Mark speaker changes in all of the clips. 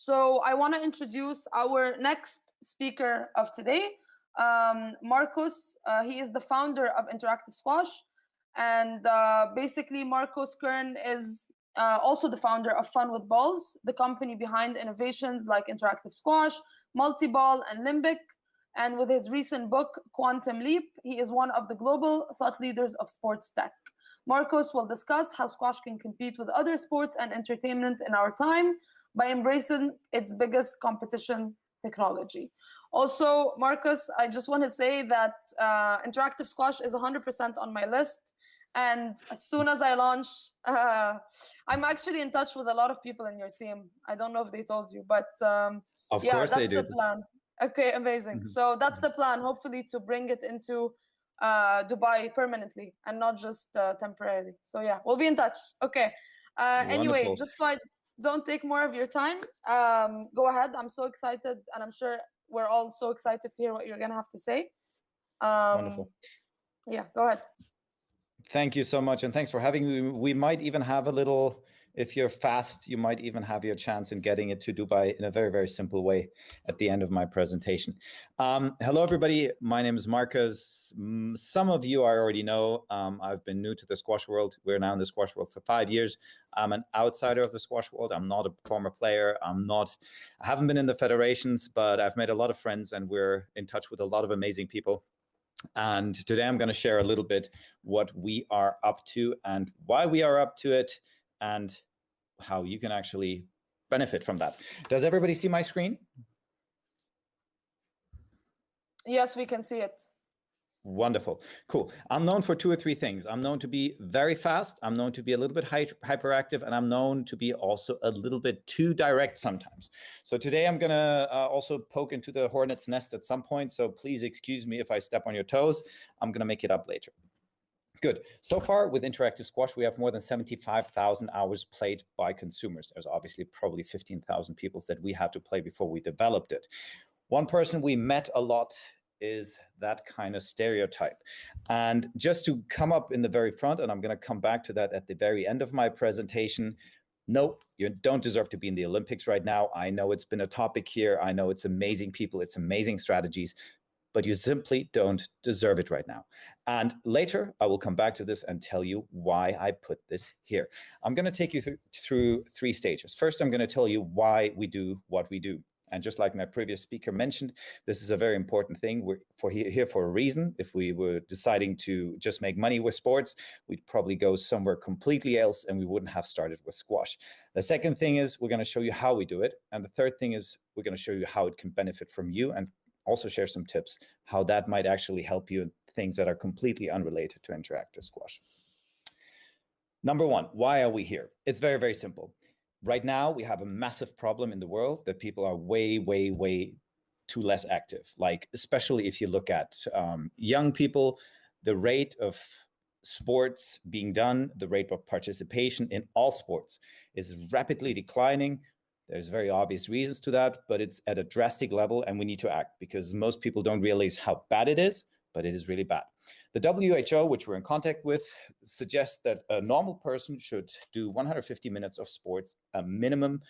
Speaker 1: So I want to introduce our next speaker of today, Markos. He is the founder of interactiveSQUASH. And basically, Markos Kern is also the founder of Fun with Balls, the company behind innovations like interactiveSQUASH, MultiBall and Limbic. And with his recent book, Quantum Leap, he is one of the global thought leaders of sports tech. Markos will discuss how squash can compete with other sports and entertainment in our time by embracing its biggest competition, technology. Also, Markos, I just want to say that interactiveSQUASH is 100% on my list. And as soon as I launch, I'm actually in touch with a lot of people in your team. I don't know if they told you, but
Speaker 2: of
Speaker 1: yeah,
Speaker 2: course
Speaker 1: that's
Speaker 2: they do.
Speaker 1: the plan. Okay, amazing. So that's the plan, hopefully to bring it into Dubai permanently and not just temporarily. So yeah, we'll be in touch. Okay. Anyway, just so I don't take more of your time, go ahead. I'm so excited, and I'm sure we're all so excited to hear what you're going to have to say.
Speaker 2: Wonderful.
Speaker 1: Yeah, go ahead.
Speaker 2: Thank you so much, and thanks for having me. We might even have a little, if you're fast, you might even have your chance in getting it to Dubai in a very, very simple way at the end of my presentation. Hello, everybody. My name is Markos. Some of you I already know. I've been new to the squash world. We're now in the squash world for 5 years. I'm an outsider of the squash world. I'm not a former player. I haven't been in the federations, but I've made a lot of friends, and we're in touch with a lot of amazing people. And today I'm going to share a little bit what we are up to and why we are up to it and how you can actually benefit from that. Does everybody see my screen?
Speaker 1: Yes, we can see it.
Speaker 2: Wonderful. Cool. I'm known for 2 or 3 things. I'm known to be very fast. I'm known to be a little bit hyperactive, and I'm known to be also a little bit too direct sometimes. So today I'm going to also poke into the hornet's nest at some point. So please excuse me if I step on your toes. I'm going to make it up later. Good. So far with interactiveSQUASH, we have more than 75,000 hours played by consumers. There's obviously probably 15,000 people that we had to play before we developed it. One person we met a lot is that kind of stereotype. And just to come up in the very front, and I'm going to come back to that at the very end of my presentation, no, you don't deserve to be in the Olympics right now. I know it's been a topic here. I know it's amazing people, it's amazing strategies, but you simply don't deserve it right now. And later, I will come back to this and tell you why I put this here. I'm going to take you through 3 stages. First, I'm going to tell you why we do what we do. And just like my previous speaker mentioned, this is a very important thing. We're here for a reason. If we were deciding to just make money with sports, we'd probably go somewhere completely else, and we wouldn't have started with squash. The second thing is we're going to show you how we do it. And the third thing is we're going to show you how it can benefit from you, and also share some tips how that might actually help you in things that are completely unrelated to interactive squash. Number 1, why are we here? It's very, very simple. Right now, we have a massive problem in the world that people are way, way, way too less active. Like, especially if you look at young people, the rate of sports being done, the rate of participation in all sports is rapidly declining. There's very obvious reasons to that, but it's at a drastic level, and we need to act because most people don't realize how bad it is, but it is really bad. The WHO, which we're in contact with, suggests that a normal person should do 150 minutes of sports, a minimum.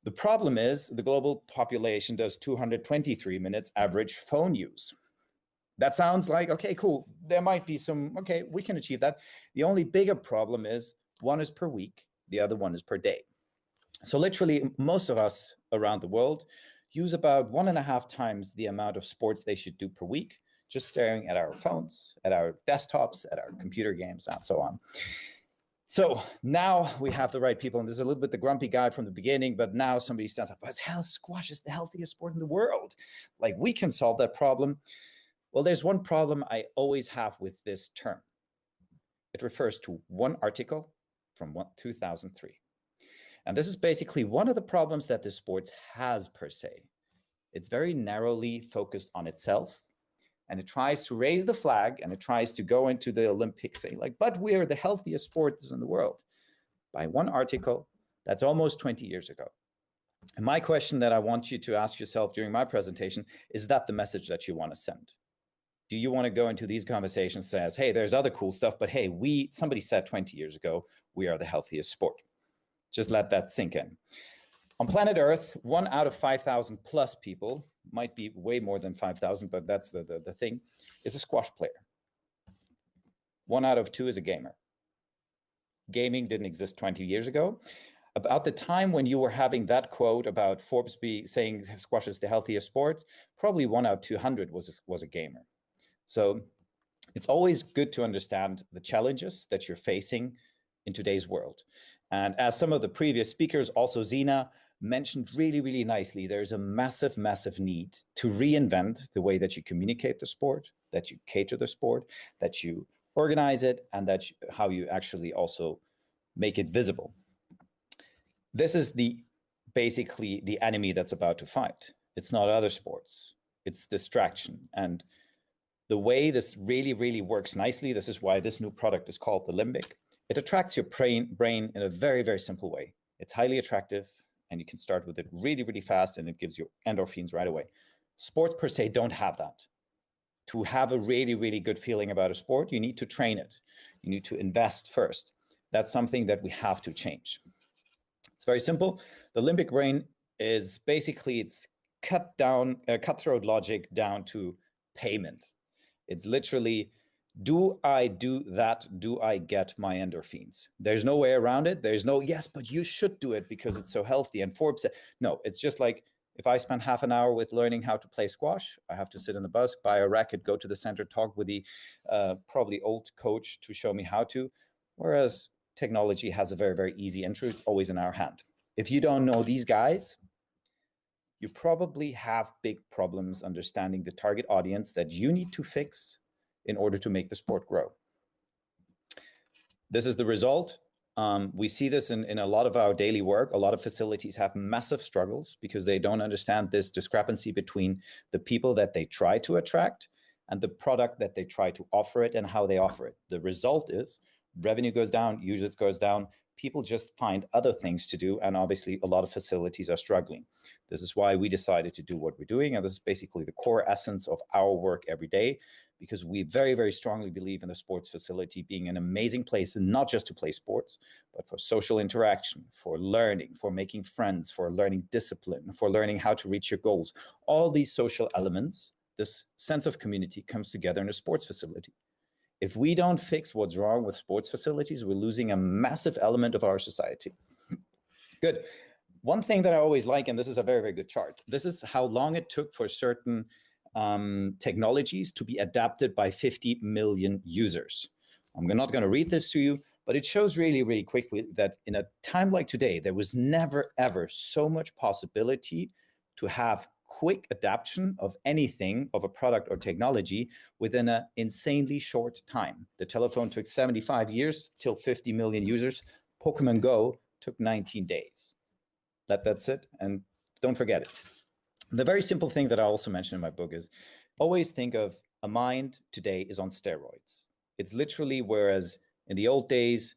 Speaker 2: The problem is the global population does 223 minutes average phone use. That sounds like, okay, cool. There might be some, okay, we can achieve that. The only bigger problem is one is per week, the other one is per day. So literally most of us around the world use about 1.5 times the amount of sports they should do per week, just staring at our phones, at our desktops, at our computer games, and so on. So now we have the right people, and this is a little bit the grumpy guy from the beginning, but now somebody stands up, but hell, squash is the healthiest sport in the world. Like, we can solve that problem. Well, there's one problem I always have with this term. It refers to one article from 2003. And this is basically one of the problems that the sport has per se. It's very narrowly focused on itself, and it tries to raise the flag, and it tries to go into the Olympics saying like, but we're the healthiest sports in the world, by one article that's almost 20 years ago. And my question that I want you to ask yourself during my presentation, is that the message that you want to send? Do you want to go into these conversations says, hey, there's other cool stuff, but hey, somebody said 20 years ago, we are the healthiest sport. Just let that sink in. On planet Earth, 1 out of 5,000 plus people, might be way more than 5,000, but that's the thing, is a squash player. 1 out of 2 is a gamer. Gaming didn't exist 20 years ago. About the time when you were having that quote about Forbes saying squash is the healthiest sport, probably 1 out of 200 was a gamer. So it's always good to understand the challenges that you're facing in today's world. And as some of the previous speakers, also Zina, mentioned really, really nicely, there's a massive, massive need to reinvent the way that you communicate the sport, that you cater the sport, that you organize it, and how you actually also make it visible. This is basically the enemy that's about to fight. It's not other sports, it's distraction. And the way this really, really works nicely, this is why this new product is called the Limbic. It attracts your brain in a very, very simple way. It's highly attractive, and you can start with it really, really fast, and it gives you endorphins right away. Sports per se don't have that. To have a really, really good feeling about a sport, you need to train it. You need to invest first. That's something that we have to change. It's very simple. The limbic brain is basically, it's cutthroat logic down to payment. It's literally, do I do that? Do I get my endorphins? There's no way around it. There's no, yes, but you should do it because it's so healthy. And Forbes said, no, it's just like, if I spend half an hour with learning how to play squash, I have to sit in the bus, buy a racket, go to the center, talk with the probably old coach to show me how to. Whereas technology has a very, very easy entry. It's always in our hand. If you don't know these guys, you probably have big problems understanding the target audience that you need to fix in order to make the sport grow. This is the result. We see this in a lot of our daily work. A lot of facilities have massive struggles because they don't understand this discrepancy between the people that they try to attract and the product that they try to offer it and how they offer it. The result is revenue goes down, usage goes down, people just find other things to do, and obviously a lot of facilities are struggling. This is why we decided to do what we're doing, and this is basically the core essence of our work every day, because we very, very strongly believe in the sports facility being an amazing place, and not just to play sports, but for social interaction, for learning, for making friends, for learning discipline, for learning how to reach your goals. All these social elements, this sense of community comes together in a sports facility. If we don't fix what's wrong with sports facilities, we're losing a massive element of our society. Good. One thing that I always like, and this is a very, very good chart, this is how long it took for certain technologies to be adapted by 50 million users. I'm not going to read this to you, but it shows really, really quickly that in a time like today, there was never, ever so much possibility to have quick adaptation of anything, of a product or technology, within an insanely short time. The telephone took 75 years till 50 million users. Pokemon Go took 19 days. That's it, and don't forget it. The very simple thing that I also mentioned in my book is always think of a mind today is on steroids. It's literally, whereas in the old days,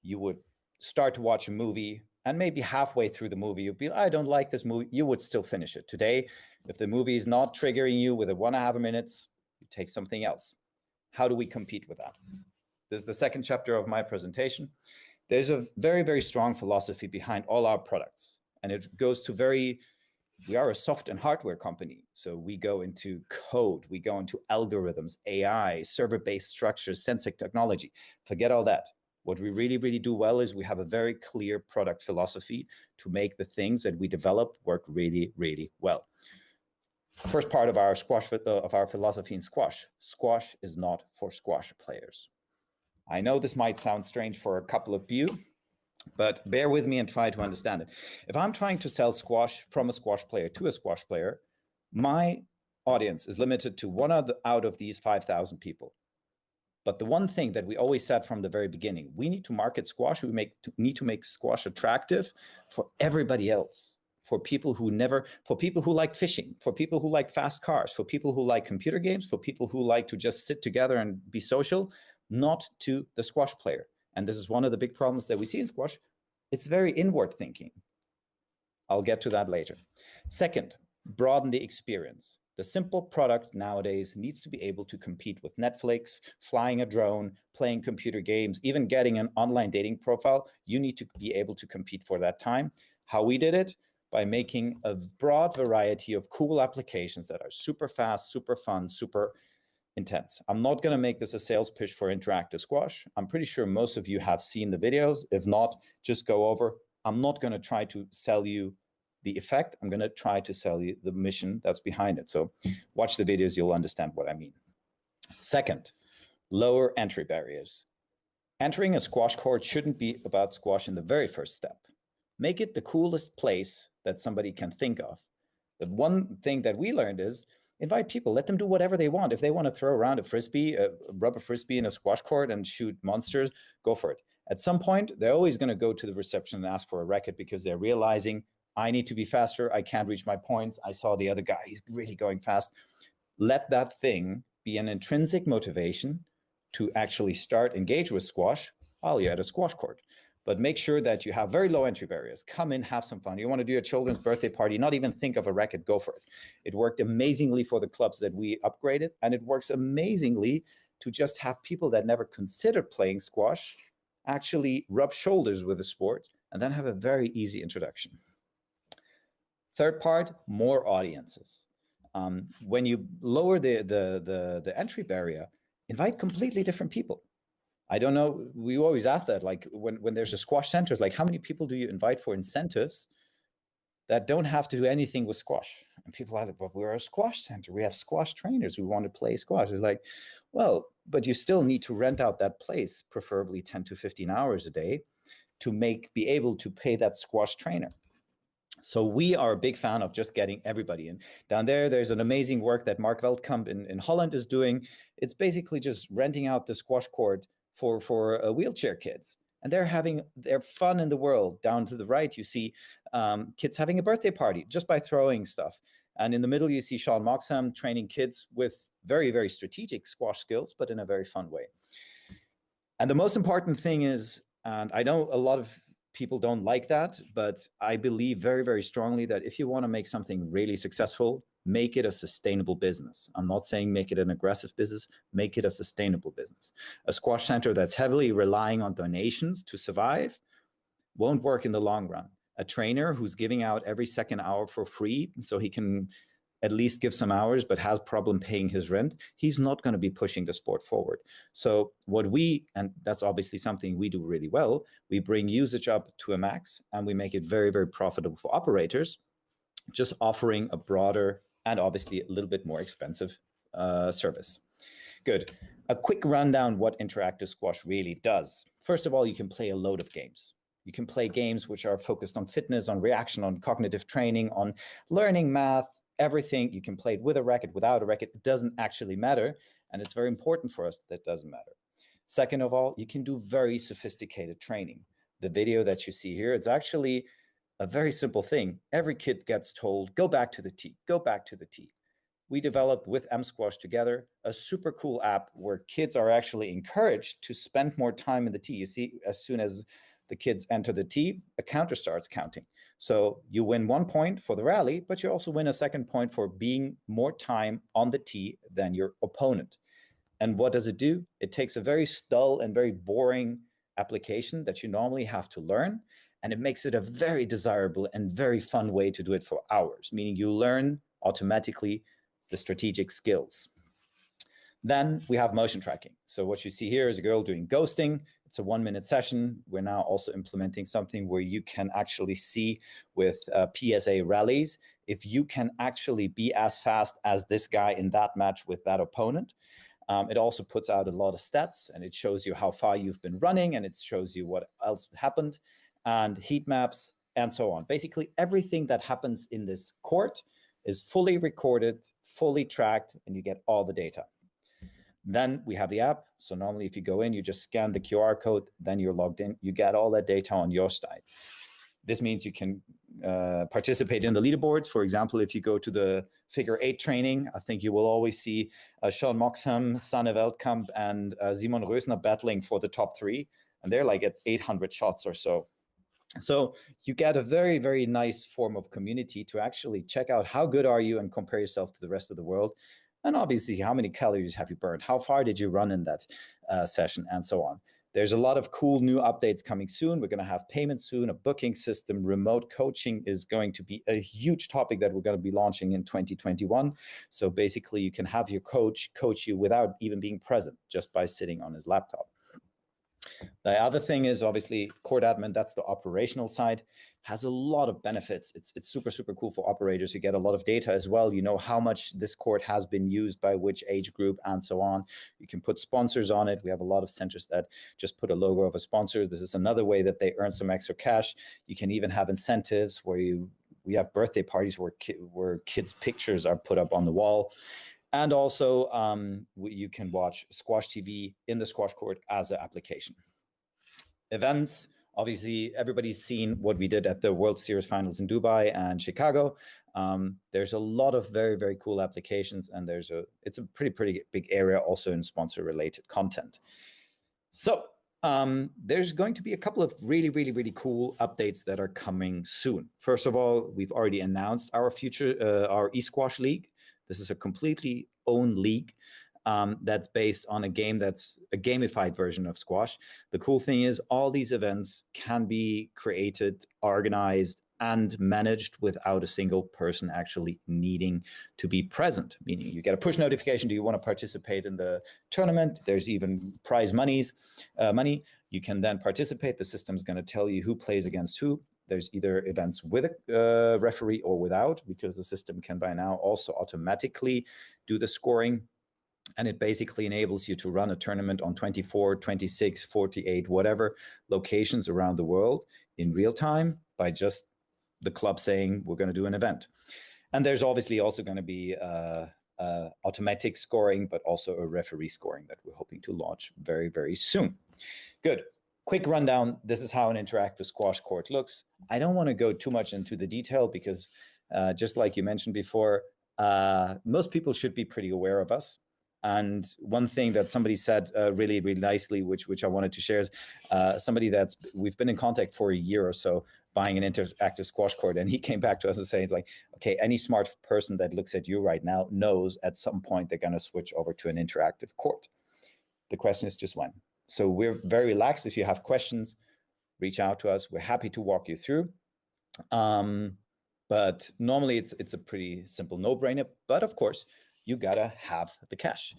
Speaker 2: you would start to watch a movie, and maybe halfway through the movie, you'd be, I don't like this movie, you would still finish it. Today, if the movie is not triggering you within 1.5 minutes, you take something else. How do we compete with that? This is the second chapter of my presentation. There's a very, very strong philosophy behind all our products. And it goes to we are a soft and hardware company. So we go into code, we go into algorithms, AI, server-based structures, sensing technology. Forget all that. What we really, really do well is we have a very clear product philosophy to make the things that we develop work really, really well. First part of our philosophy in squash. Squash is not for squash players. I know this might sound strange for a couple of you, but bear with me and try to understand it. If I'm trying to sell squash from a squash player to a squash player, my audience is limited to one out of these 5,000 people. But the one thing that we always said from the very beginning, we need to market squash. We need to make squash attractive for everybody else, for people who like fishing, for people who like fast cars, for people who like computer games, for people who like to just sit together and be social, not to the squash player. And this is one of the big problems that we see in squash. It's very inward thinking. I'll get to that later. Second, broaden the experience. The simple product nowadays needs to be able to compete with Netflix, flying a drone, playing computer games, even getting an online dating profile. You need to be able to compete for that time. How we did it? by making a broad variety of cool applications that are super fast, super fun, super intense. I'm not going to make this a sales pitch for interactive squash. I'm pretty sure most of you have seen the videos. If not, just go over. I'm not going to try to sell you the effect. I'm going to try to sell you the mission that's behind it. So watch the videos, you'll understand what I mean. Second, lower entry barriers. Entering a squash court shouldn't be about squash in the very first step. Make it the coolest place that somebody can think of. The one thing that we learned is invite people, let them do whatever they want. If they want to throw around a frisbee, a rubber frisbee in a squash court and shoot monsters, go for it. At some point, they're always going to go to the reception and ask for a racket because they're realizing, I need to be faster, I can't reach my points, I saw the other guy, he's really going fast. Let that thing be an intrinsic motivation to actually engage with squash while you're at a squash court. But make sure that you have very low entry barriers. Come in, have some fun. You want to do a children's birthday party, not even think of a racket, go for it. It worked amazingly for the clubs that we upgraded, and it works amazingly to just have people that never considered playing squash actually rub shoulders with the sport and then have a very easy introduction. Third part, more audiences. When you lower the entry barrier, invite completely different people. I don't know, we always ask that, like when there's a squash centers, like how many people do you invite for incentives that don't have to do anything with squash? And people are like, but we're a squash center, we have squash trainers who want to play squash. It's like, well, but you still need to rent out that place, preferably 10 to 15 hours a day, to be able to pay that squash trainer. So we are a big fan of just getting everybody in. Down there, there's an amazing work that Mark Veldkamp in Holland is doing. It's basically just renting out the squash court for wheelchair kids. And they're having their fun in the world. Down to the right, you see kids having a birthday party just by throwing stuff. And in the middle, you see Sean Moxham training kids with very, very strategic squash skills, but in a very fun way. And the most important thing is, and I know a lot of people don't like that, but I believe very, very strongly that if you want to make something really successful, make it a sustainable business. I'm not saying make it an aggressive business, make it a sustainable business. A squash center that's heavily relying on donations to survive won't work in the long run. A trainer who's giving out every second hour for free so he can at least give some hours but has problem paying his rent, he's not going to be pushing the sport forward. So and that's obviously something we do really well, we bring usage up to a max and we make it very, very profitable for operators, just offering a broader and obviously a little bit more expensive service. Good. A quick rundown what interactive squash really does. First of all, you can play a load of games. You can play games which are focused on fitness, on reaction, on cognitive training, on learning math, everything. You can play it with a racket, without a racket. It doesn't actually matter. And it's very important for us that it doesn't matter. Second of all, you can do very sophisticated training. The video that you see here, it's actually a very simple thing. Every kid gets told, go back to the tee, go back to the tee. We developed with MSquash together a super cool app where kids are actually encouraged to spend more time in the tee. You see, as soon as the kids enter the tee, a counter starts counting. So you win 1 point for the rally, but you also win a second point for being more time on the tee than your opponent. And what does it do? It takes a very dull and very boring application that you normally have to learn, and it makes it a very desirable and very fun way to do it for hours, meaning you learn automatically the strategic skills. Then we have motion tracking. So what you see here is a girl doing ghosting. It's a 1-minute session. We're now also implementing something where you can actually see with PSA rallies, if you can actually be as fast as this guy in that match with that opponent. It also puts out a lot of stats, and it shows you how far you've been running, and it shows you what else happened, and heat maps, and so on. Basically, everything that happens in this court is fully recorded, fully tracked, and you get all the data. Then we have the app. So normally if you go in, you just scan the QR code, then you're logged in, you get all that data on your side. This means you can participate in the leaderboards. For example, if you go to the figure 8 training, I think you will always see Sean Moxham, Sanne Veldkamp, and Simon Rösner battling for the top 3. And they're like at 800 shots or so. So you get a very, very nice form of community to actually check out how good are you and compare yourself to the rest of the world. And obviously, how many calories have you burned? How far did you run in that session? And so on. There's a lot of cool new updates coming soon. We're going to have payments soon, a booking system, remote coaching is going to be a huge topic that we're going to be launching in 2021. So basically you can have your coach you without even being present, just by sitting on his laptop. The other thing is obviously court admin, that's the operational side, has a lot of benefits. It's super, super cool for operators. You get a lot of data as well. You know how much this court has been used by which age group and so on. You can put sponsors on it. We have a lot of centers that just put a logo of a sponsor. This is another way that they earn some extra cash. You can even have incentives where we have birthday parties where kids' pictures are put up on the wall. And also you can watch Squash TV in the squash court as an application. Events, obviously everybody's seen what we did at the World Series finals in Dubai and Chicago. There's a lot of very, very cool applications, and it's a pretty big area also in sponsor related content. So there's going to be a couple of really cool updates that are coming soon. First of all, we've already announced our our eSquash League. This is a completely owned league that's based on a game that's a gamified version of squash. The cool thing is all these events can be created, organized, and managed without a single person actually needing to be present, meaning you get a push notification. Do you want to participate in the tournament? There's even prize money. You can then participate. The system's going to tell you who plays against who. There's either events with a referee or without, because the system can by now also automatically do the scoring. And it basically enables you to run a tournament on 24, 26, 48, whatever locations around the world in real time by just the club saying we're going to do an event. And there's obviously also going to be automatic scoring, but also a referee scoring that we're hoping to launch very, very soon. Good. Quick rundown. This is how an interactive squash court looks. I don't want to go too much into the detail because just like you mentioned before, most people should be pretty aware of us. And one thing that somebody said really nicely, which I wanted to share, is somebody we've been in contact for a year or so buying an interactive squash court. And he came back to us and saying, like, okay, any smart person that looks at you right now knows at some point they're going to switch over to an interactive court. The question is just when. So we're very relaxed. If you have questions, reach out to us. We're happy to walk you through. But normally it's a pretty simple no-brainer. But of course, you gotta have the cash.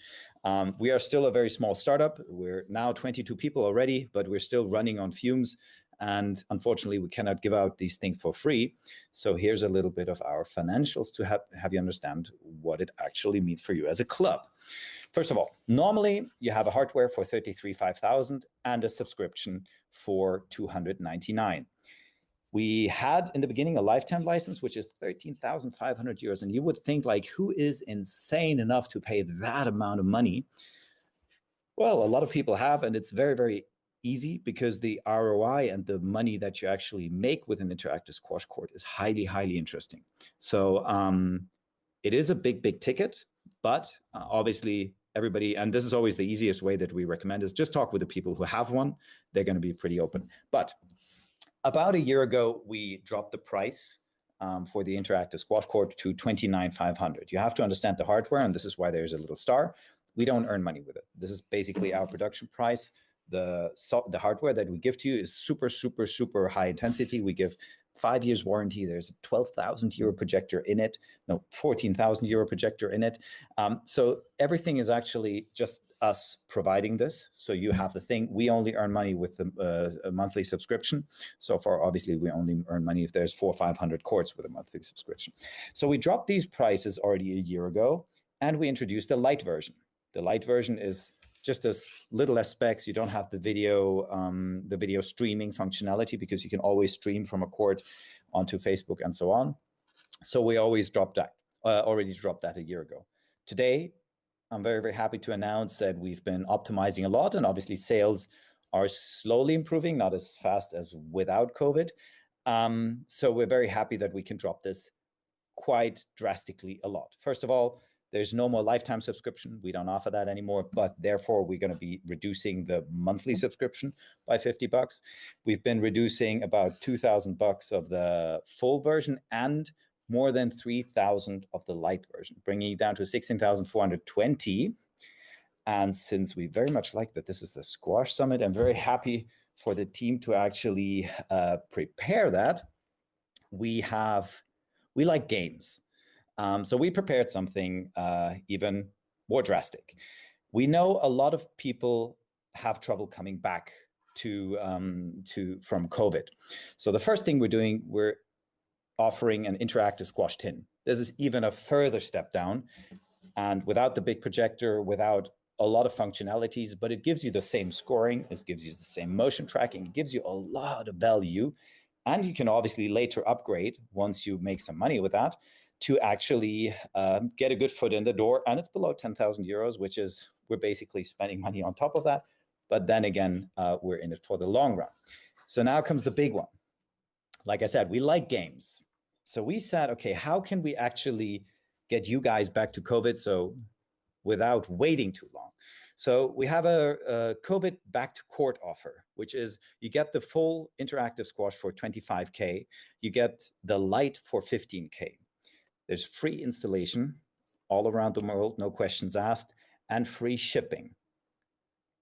Speaker 2: We are still a very small startup. We're now 22 people already, but we're still running on fumes. And unfortunately, we cannot give out these things for free. So here's a little bit of our financials to have you understand what it actually means for you as a club. First of all, normally you have a hardware for $33,500 and a subscription for $299. We had in the beginning a lifetime license, which is 13,500 euros. And you would think, like, who is insane enough to pay that amount of money? Well, a lot of people have, and it's very, very easy because the ROI and the money that you actually make with an interactive squash court is highly, highly interesting. So it is a big ticket, but obviously everybody, and this is always the easiest way that we recommend, is just talk with the people who have one. They're going to be pretty open. But about a year ago, we dropped the price for the interactive squash court to $29,500. You have to understand the hardware, and this is why there's a little star. We don't earn money with it. This is basically our production price. The hardware that we give to you is super high intensity. We give 5 years warranty. There's a 12,000 euro projector in it. No, 14,000 euro projector in it. So everything is actually just us providing this. So you have the thing. We only earn money with a monthly subscription. So far, obviously, we only earn money if there's 400 or 500 courts with a monthly subscription. So we dropped these prices already a year ago, and we introduced a light version. The light version is just as little less specs. You don't have the video streaming functionality because you can always stream from a court onto Facebook and so on. So we always already dropped that a year ago. Today, I'm very happy to announce that we've been optimizing a lot, and obviously sales are slowly improving, not as fast as without COVID. So we're very happy that we can drop this quite drastically a lot. First of all, there's no more lifetime subscription. We don't offer that anymore, but therefore we're going to be reducing the monthly subscription by $50. We've been reducing about $2,000 of the full version and more than 3,000 of the light version, bringing it down to 16,420. And since we very much like that this is the Squash Summit, I'm very happy for the team to actually prepare that. We like games. So we prepared something even more drastic. We know a lot of people have trouble coming back from COVID. So the first thing we're doing, we're offering an interactive squash tin. This is even a further step down, and without the big projector, without a lot of functionalities, but it gives you the same scoring, it gives you the same motion tracking, it gives you a lot of value, and you can obviously later upgrade once you make some money with that to actually get a good foot in the door. And it's below 10,000 euros, which is, we're basically spending money on top of that. But then again, we're in it for the long run. So now comes the big one. Like I said, we like games. So we said, okay, how can we actually get you guys back to COVID so without waiting too long? So we have a COVID back to court offer, which is you get the full interactive squash for 25K. You get the light for 15K. There's free installation all around the world, no questions asked, and free shipping.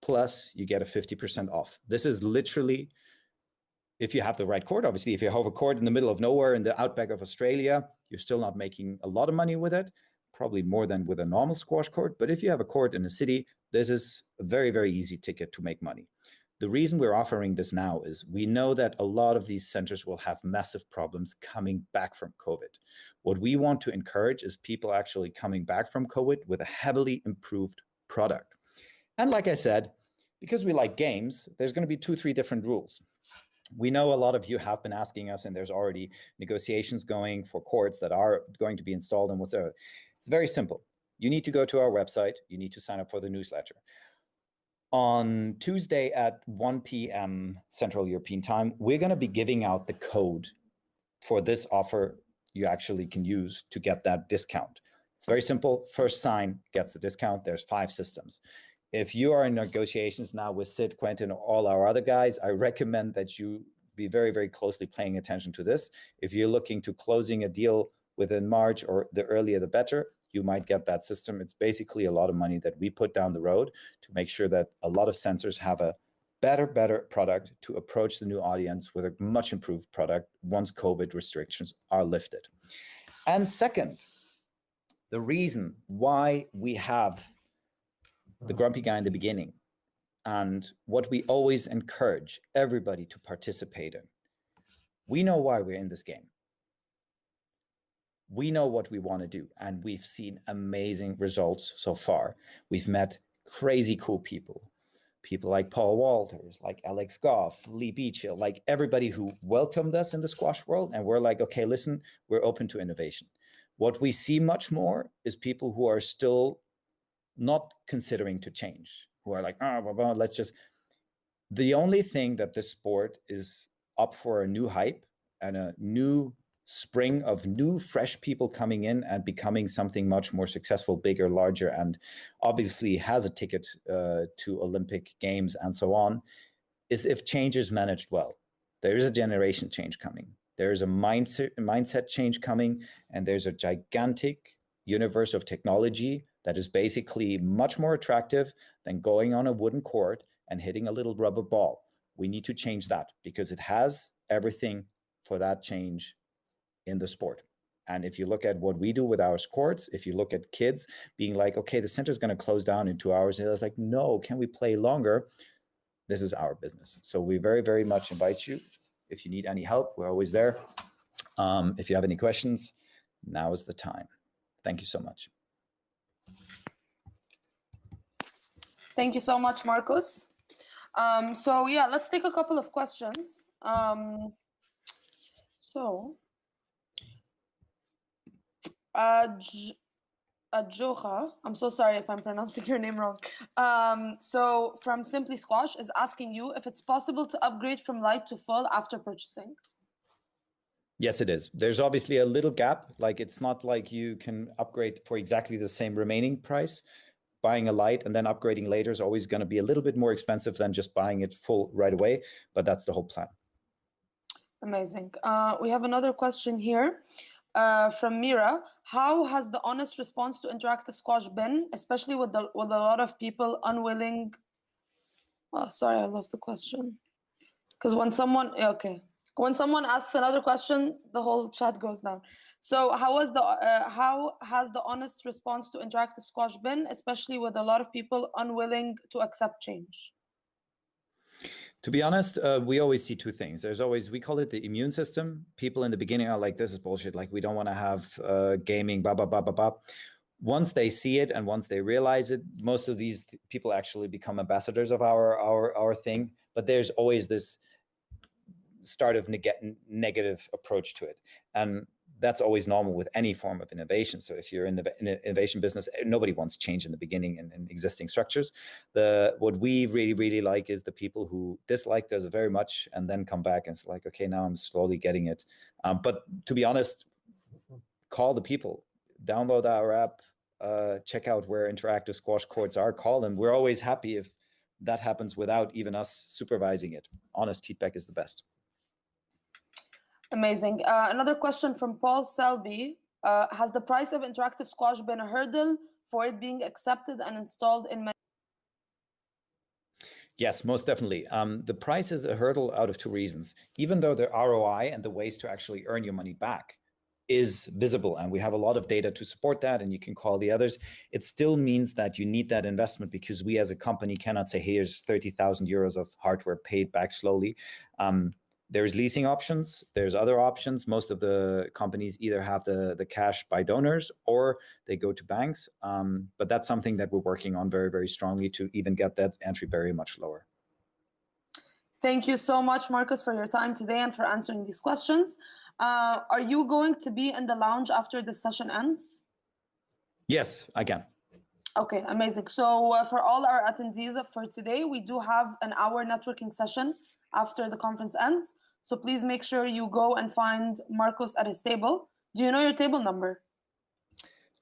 Speaker 2: Plus, you get a 50% off. This is literally, if you have the right court, obviously, if you have a court in the middle of nowhere in the outback of Australia, you're still not making a lot of money with it, probably more than with a normal squash court. But if you have a court in a city, this is a very, very easy ticket to make money. The reason we're offering this now is we know that a lot of these centers will have massive problems coming back from COVID. What we want to encourage is people actually coming back from COVID with a heavily improved product. And like I said, because we like games, there's going to be 2-3 different rules. We know a lot of you have been asking us, and there's already negotiations going for courts that are going to be installed and whatsoever. It's very simple. You need to go to our website. You need to sign up for the newsletter. On Tuesday at 1 p.m. Central European Time, we're going to be giving out the code for this offer you actually can use to get that discount. It's very simple. First sign gets the discount. There's 5 systems. If you are in negotiations now with Sid, Quentin, or all our other guys, I recommend that you be very, very closely paying attention to this. If you're looking to closing a deal within March, or the earlier the better, you might get that system. It's basically a lot of money that we put down the road to make sure that a lot of sensors have a better product to approach the new audience with a much improved product once COVID restrictions are lifted. And second, the reason why we have the grumpy guy in the beginning and what we always encourage everybody to participate in. We know why we're in this game. We know what we want to do, and we've seen amazing results so far. We've met crazy cool people like Paul Walters, like Alex Goff, Lee Beachill, like everybody who welcomed us in the squash world. And we're like, okay, listen, we're open to innovation. What we see much more is people who are still not considering to change, who are like, let's just. The only thing that this sport is up for a new hype and a new spring of new, fresh people coming in and becoming something much more successful, bigger, larger, and obviously has a ticket to Olympic Games and so on, is if change is managed well. There is a generation change coming. There is a mindset change coming, and there's a gigantic universe of technology that is basically much more attractive than going on a wooden court and hitting a little rubber ball. We need to change that because it has everything for that change in the sport. And if you look at what we do with our courts, if you look at kids being like, okay, the center's going to close down in 2 hours, and it's like, no, can we play longer? This is our business. So we very, very much invite you. If you need any help, we're always there. If you have any questions, now is the time. Thank you so much.
Speaker 1: Thank you so much, Markos. So yeah, let's take a couple of questions. Jocha, I'm so sorry if I'm pronouncing your name wrong. So from Simply Squash is asking you if it's possible to upgrade from light to full after purchasing.
Speaker 2: Yes, it is. There's obviously a little gap. Like, it's not like you can upgrade for exactly the same remaining price. Buying a light and then upgrading later is always going to be a little bit more expensive than just buying it full right away, but that's the whole plan.
Speaker 1: Amazing. We have another question here. from Mira. How has the honest response to interactive squash been, especially with a lot of people unwilling? Oh, sorry, I lost the question. Because when someone asks another question, the whole chat goes down. So how has the honest response to interactive squash been, especially with a lot of people unwilling to accept change?
Speaker 2: To be honest, we always see two things. There's always, we call it the immune system. People in the beginning are like, this is bullshit. Like, we don't want to have gaming, blah, blah, blah, blah, blah. Once they see it and once they realize it, most of these people actually become ambassadors of our thing. But there's always this start of negative approach to it. And that's always normal with any form of innovation. So if you're in the innovation business, nobody wants change in the beginning in existing structures. What we really, really like is the people who disliked us very much and then come back and it's like, okay, now I'm slowly getting it. But to be honest, call the people, download our app, check out where interactive squash courts are, call them. We're always happy if that happens without even us supervising it. Honest feedback is the best.
Speaker 1: Amazing. Another question from Paul Selby. Has the price of interactive squash been a hurdle for it being accepted and installed in many?
Speaker 2: Yes, most definitely. The price is a hurdle out of two reasons. Even though the ROI and the ways to actually earn your money back is visible, and we have a lot of data to support that, and you can call the others, it still means that you need that investment because we as a company cannot say, here's 30,000 euros of hardware paid back slowly. There's leasing options, there's other options. Most of the companies either have the cash by donors or they go to banks. But that's something that we're working on very, very strongly to even get that entry barrier much lower.
Speaker 1: Thank you so much, Markos, for your time today and for answering these questions. Are you going to be in the lounge after the session ends?
Speaker 2: Yes, I can.
Speaker 1: Okay, amazing. So for all our attendees for today, we do have an hour networking session after the conference ends. So please make sure you go and find Markos at his table. Do you know your table number?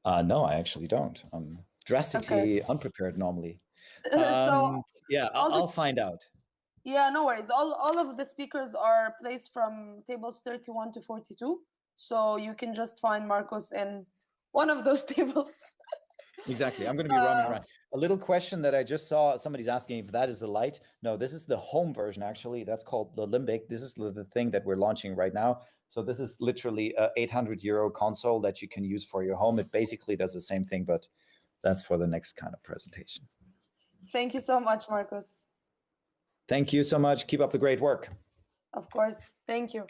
Speaker 2: No, I actually don't. I'm drastically unprepared normally.
Speaker 1: So
Speaker 2: yeah, I'll find out.
Speaker 1: Yeah, no worries. All of the speakers are placed from tables 31 to 42. So you can just find Markos in one of those tables.
Speaker 2: Exactly. I'm going to be roaming around. A little question that I just saw, somebody's asking if that is the light. No, this is the home version, actually. That's called the Limbic. This is the thing that we're launching right now. So this is literally a 800 euro console that you can use for your home. It basically does the same thing, but that's for the next kind of presentation.
Speaker 1: Thank you so much, Markos.
Speaker 2: Thank you so much. Keep up the great work.
Speaker 1: Of course. Thank you.